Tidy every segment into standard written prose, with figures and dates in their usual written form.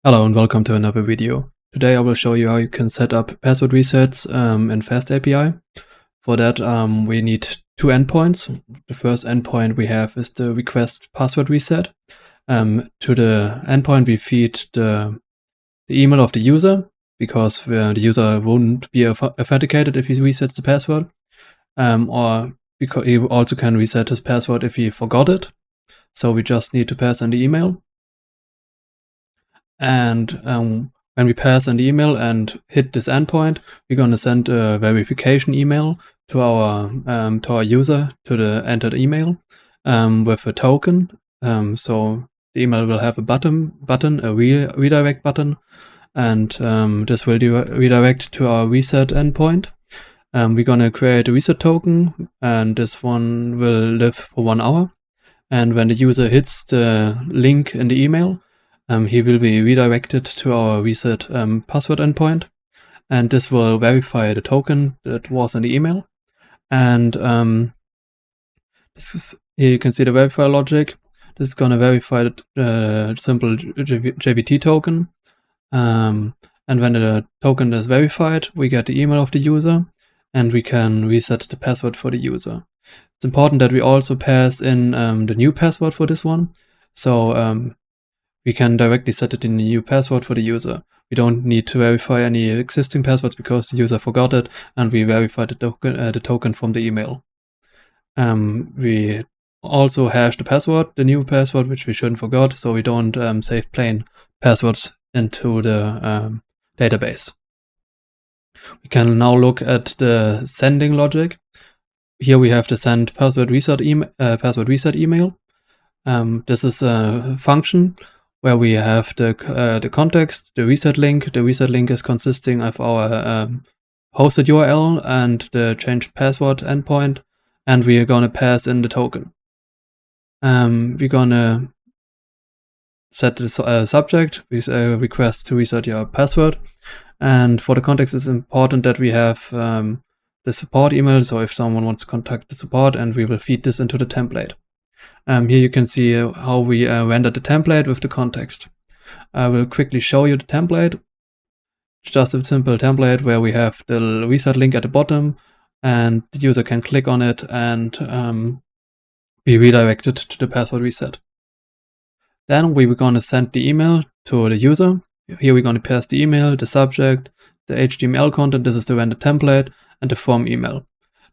Hello and welcome to another video. Today I will show you how you can set up password resets in FastAPI. For that we need two endpoints. The first endpoint we have is the request password reset. To the endpoint we feed the email of the user, because the user won't be authenticated if he resets the password, or because he also can reset his password if he forgot it. So we just need to pass in the email. And when we pass an email and hit this endpoint, we're going to send a verification email to our user to the entered email with a token. So the email will have a a redirect button, and this will redirect to our reset endpoint. We're going to create a reset token, and this one will live for 1 hour. And when the user hits the link in the email, he will be redirected to our reset password endpoint, and this will verify the token that was in the email. And here you can see the verifier logic. This is going to verify the simple JWT token. And when the token is verified, we get the email of the user, and we can reset the password for the user. It's important that we also pass in the new password for this one. So we can directly set it in the new password for the user. We don't need to verify any existing passwords because the user forgot it, and we verify the token from the email. We also hash the password, the new password, which we shouldn't forget, so we don't save plain passwords into the database. We can now look at the sending logic. Here we have the send password reset email. This is a function where we have the context, the reset link. The reset link is consisting of our hosted URL and the changed password endpoint, and we are going to pass in the token. We're going to set the subject, request to reset your password. And for the context, it's important that we have the support email, so if someone wants to contact the support, and we will feed this into the template. Here you can see how we render the template with the context. I will quickly show you the template. It's just a simple template where we have the reset link at the bottom, and the user can click on it and be redirected to the password reset. Then we're going to send the email to the user. Here we're going to pass the email, the subject, the HTML content, this is the render template, and the from email.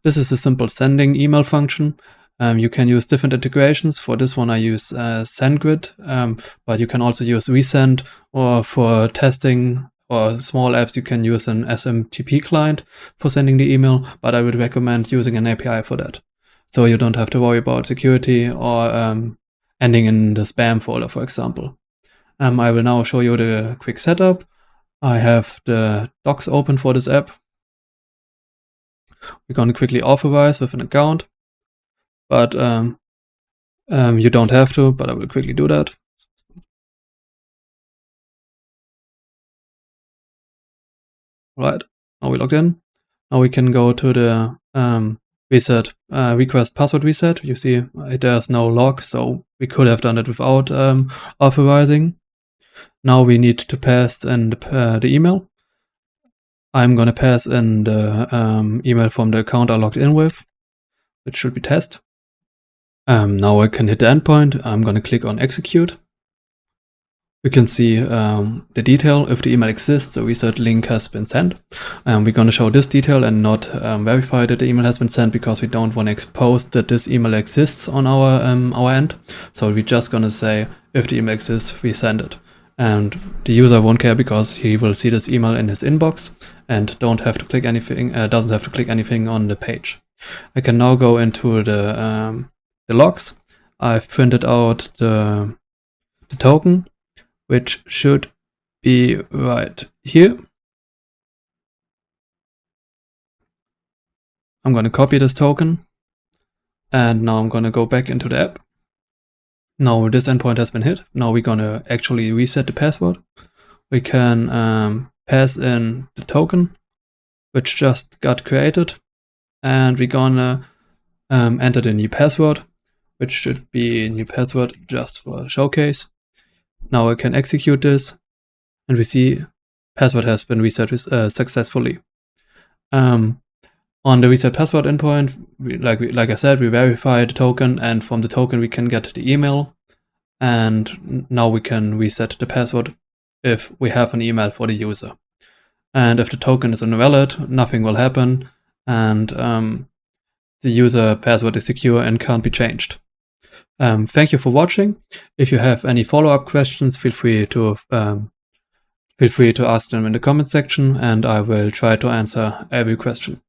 This is a simple sending email function. You can use different integrations. For this one I use SendGrid, but you can also use Resend, or for testing or small apps you can use an SMTP client for sending the email, but I would recommend using an API for that. So you don't have to worry about security or ending in the spam folder, for example. I will now show you the quick setup. I have the docs open for this app. We're going to quickly authorize with an account. But you don't have to, but I will quickly do that. Right, now we logged in. Now we can go to the request password reset. You see there's no log, so we could have done it without authorizing. Now we need to pass in the email. I'm going to pass in the email from the account I logged in with, which should be test. Now I can hit the endpoint. I'm going to click on execute. We can see the detail. If the email exists, the reset link has been sent. We're going to show this detail and not verify that the email has been sent, because we don't want to expose that this email exists on our end. So we're just going to say if the email exists, we send it. And the user won't care, because he will see this email in his inbox and doesn't have to click anything on the page. I can now go into the logs. I've printed out the token, which should be right here. I'm going to copy this token, and now I'm going to go back into the app. Now this endpoint has been hit. Now we're going to actually reset the password. We can pass in the token, which just got created, and we're going to enter the new password, which should be a new password just for showcase. Now I can execute this, and we see password has been reset successfully. On the reset password endpoint, like I said, we verify the token, and from the token we can get the email, and now we can reset the password if we have an email for the user. And if the token is invalid, nothing will happen, and the user password is secure and can't be changed. Thank you for watching. If you have any follow-up questions, feel free to ask them in the comment section, and I will try to answer every question.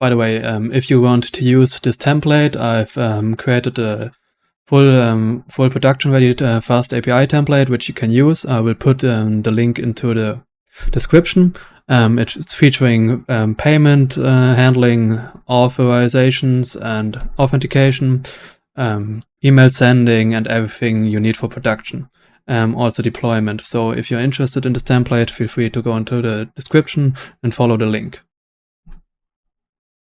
By the way, if you want to use this template, I've created a full production-ready FastAPI template, which you can use. I will put the link into the description. It's featuring payment handling, authorizations and authentication, email sending, and everything you need for production. Also deployment. So if you're interested in this template, feel free to go into the description and follow the link.